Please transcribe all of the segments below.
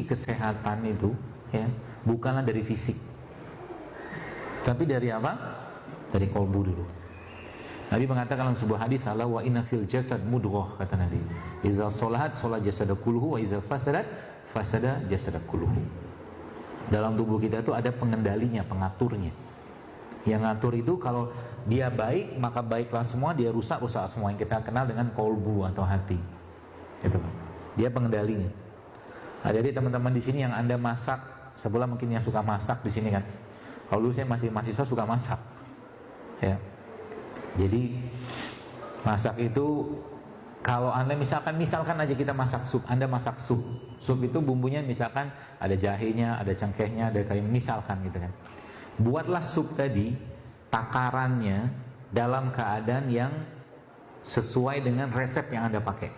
kesehatan itu ya bukanlah dari fisik, tapi dari apa? Dari kolbu dulu. Nabi mengatakan dalam sebuah hadis, "Ala wa inna fil jasad mudghah," kata Nabi. "Idza sholahat sholat jasada kulluhu wa idza fasadat fasada jasada kulluhu." Dalam tubuh kita itu ada pengendalinya, pengaturnya. Yang ngatur itu kalau dia baik maka baiklah semua, dia rusak rusak semua, yang kita kenal dengan kolbu atau hati. Gitu. Dia pengendalinya. Nah, jadi teman-teman di sini yang Anda masak, sebelah mungkin yang suka masak di sini kan. Kalau dulu saya masih mahasiswa suka masak. Ya. Jadi masak itu kalau Anda misalkan aja kita masak sup, Anda masak sup. Sup itu bumbunya misalkan ada jahenya, ada cengkehnya, ada kayak misalkan gitu kan. Buatlah sup tadi takarannya dalam keadaan yang sesuai dengan resep yang Anda pakai.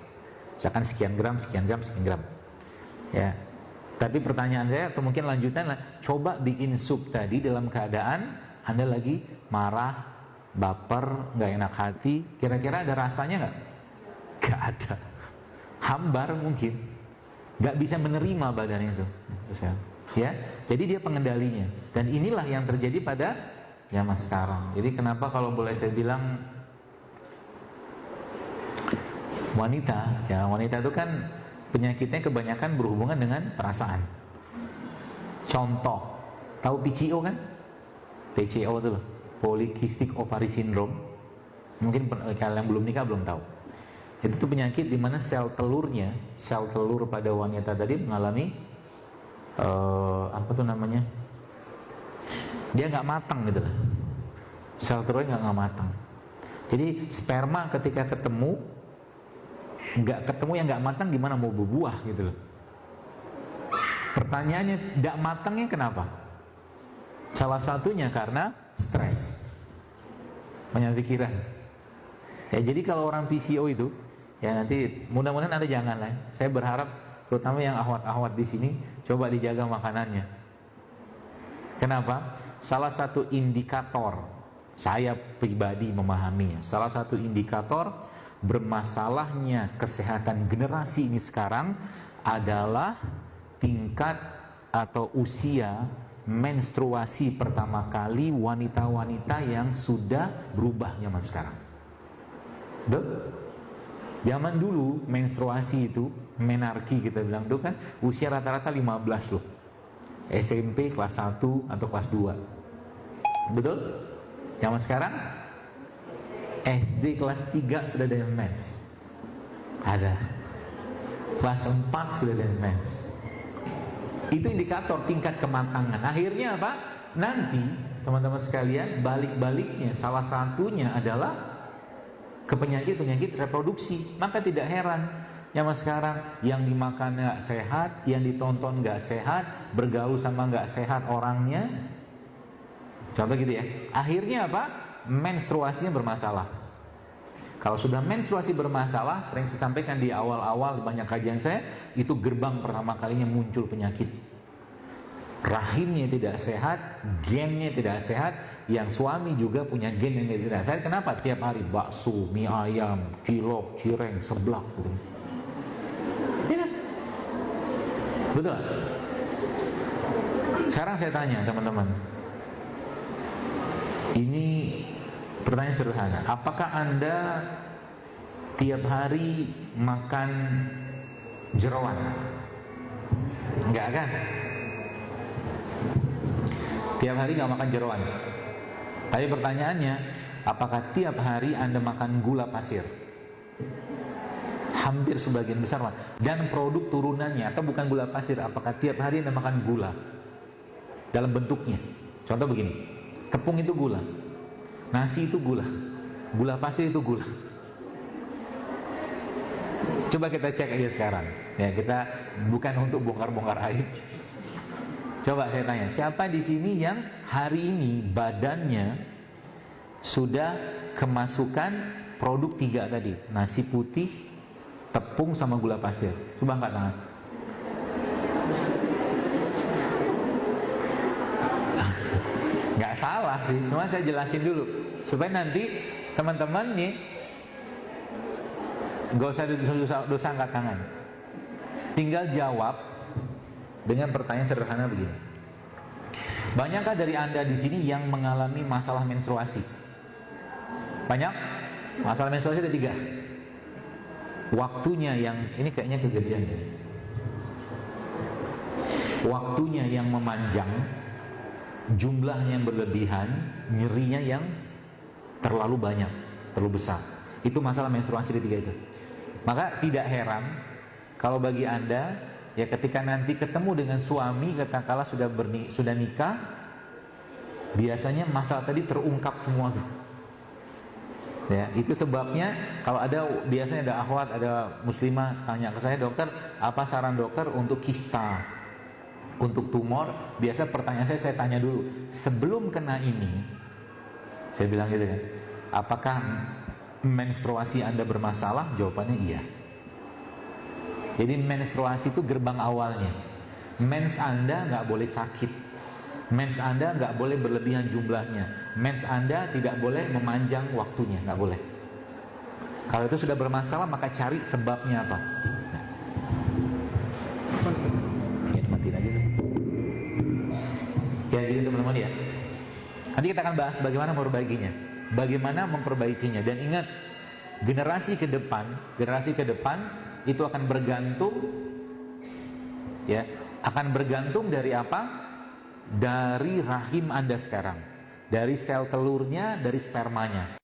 Misalkan sekian gram, sekian gram, sekian gram. Ya. Tapi pertanyaan saya atau mungkin lanjutan lah, coba bikin sup tadi dalam keadaan Anda lagi marah, baper, nggak enak hati, kira-kira ada rasanya nggak? Nggak ada. Hambar mungkin, nggak bisa menerima badan itu. Ya, jadi dia pengendalinya. Dan inilah yang terjadi pada zaman sekarang. Jadi kenapa kalau boleh saya bilang wanita itu kan penyakitnya kebanyakan berhubungan dengan perasaan. Contoh, tahu PCO kan? PCO itu loh, Polycystic Ovary Syndrome. Mungkin kalian yang belum nikah belum tahu. Itu tuh penyakit di mana sel telur pada wanita tadi mengalami apa tuh namanya? Dia nggak matang gitu lah. Sel telurnya nggak matang. Jadi sperma ketika ketemu yang nggak matang, gimana mau berbuah gitu loh. Pertanyaannya, nggak matangnya kenapa? Salah satunya karena stres, banyak pikiran. Ya, jadi kalau orang PCO itu, ya nanti mudah-mudahan Anda jangan lah. Saya berharap terutama yang ahwat-ahwat di sini coba dijaga makanannya. Kenapa? Salah satu indikator, saya pribadi memahaminya, salah satu indikator bermasalahnya kesehatan generasi ini sekarang adalah tingkat atau usia menstruasi pertama kali wanita-wanita yang sudah berubah zaman sekarang. Betul? Zaman dulu menstruasi itu, menarki kita bilang itu kan usia rata-rata 15 loh. SMP kelas 1 atau kelas 2. Betul? Zaman sekarang SD kelas 3 sudah ada mens. Ada. Kelas 4 sudah ada mens. Itu indikator tingkat kematangan. Akhirnya apa? Nanti teman-teman sekalian, balik-baliknya salah satunya adalah ke penyakit-penyakit reproduksi. Maka tidak heran zaman sekarang yang dimakan nggak sehat, yang ditonton nggak sehat, bergaul sama nggak sehat orangnya. Contoh gitu ya. Akhirnya apa? Menstruasinya bermasalah. Kalau sudah menstruasi bermasalah, sering saya sampaikan di awal-awal banyak kajian saya, itu gerbang pertama kalinya muncul penyakit. Rahimnya tidak sehat, gennya tidak sehat, yang suami juga punya gen yang tidak sehat. Kenapa? Tiap hari bakso, mie ayam, cilok, cireng, seblak gitu. Tidak. Betul. Sekarang saya tanya teman-teman, ini pertanyaan sederhana, apakah Anda tiap hari makan jeroan? Enggak kan? Tiap hari nggak makan jeroan. Tapi pertanyaannya, apakah tiap hari Anda makan gula pasir? Hampir sebagian besar. Dan produk turunannya, atau bukan gula pasir, apakah tiap hari Anda makan gula dalam bentuknya? Contoh begini, tepung itu gula, nasi itu gula, gula pasir itu gula. Coba kita cek aja sekarang. Ya, kita bukan untuk bongkar-bongkar aib. Coba saya tanya, siapa di sini yang hari ini badannya sudah kemasukan produk 3 tadi, nasi putih, tepung sama gula pasir? Coba angkat tangan. Nggak salah sih, cuma saya jelasin dulu supaya nanti teman-teman nih nggak usah dosa angkat tangan, tinggal jawab dengan pertanyaan sederhana begini. Banyakkah dari Anda di sini yang mengalami masalah menstruasi? Banyak? Masalah menstruasi ada 3. Waktunya yang, ini kayaknya kejadian ya. Waktunya yang memanjang, jumlahnya yang berlebihan, nyerinya yang terlalu banyak, terlalu besar. Itu masalah menstruasi di 3 itu. Maka tidak heran kalau bagi Anda, ya ketika nanti ketemu dengan suami katakanlah sudah nikah, biasanya masalah tadi terungkap semua tuh. Ya, itu sebabnya kalau biasanya ada akhwat, ada muslimah tanya ke saya, dokter, apa saran dokter untuk kista, untuk tumor? Biasa pertanyaan saya tanya dulu, sebelum kena ini, saya bilang gitu kan, apakah menstruasi Anda bermasalah? Jawabannya iya. Jadi menstruasi itu gerbang awalnya. Mens Anda nggak boleh sakit, mens Anda nggak boleh berlebihan jumlahnya, mens Anda tidak boleh memanjang waktunya, nggak boleh. Kalau itu sudah bermasalah, maka cari sebabnya apa. Ya, matiin aja tuh. Ya gitu teman-teman ya. Nanti kita akan bahas bagaimana memperbaikinya. Dan ingat, generasi ke depan itu akan bergantung, ya, akan bergantung dari apa? Dari rahim Anda sekarang, dari sel telurnya, dari spermanya.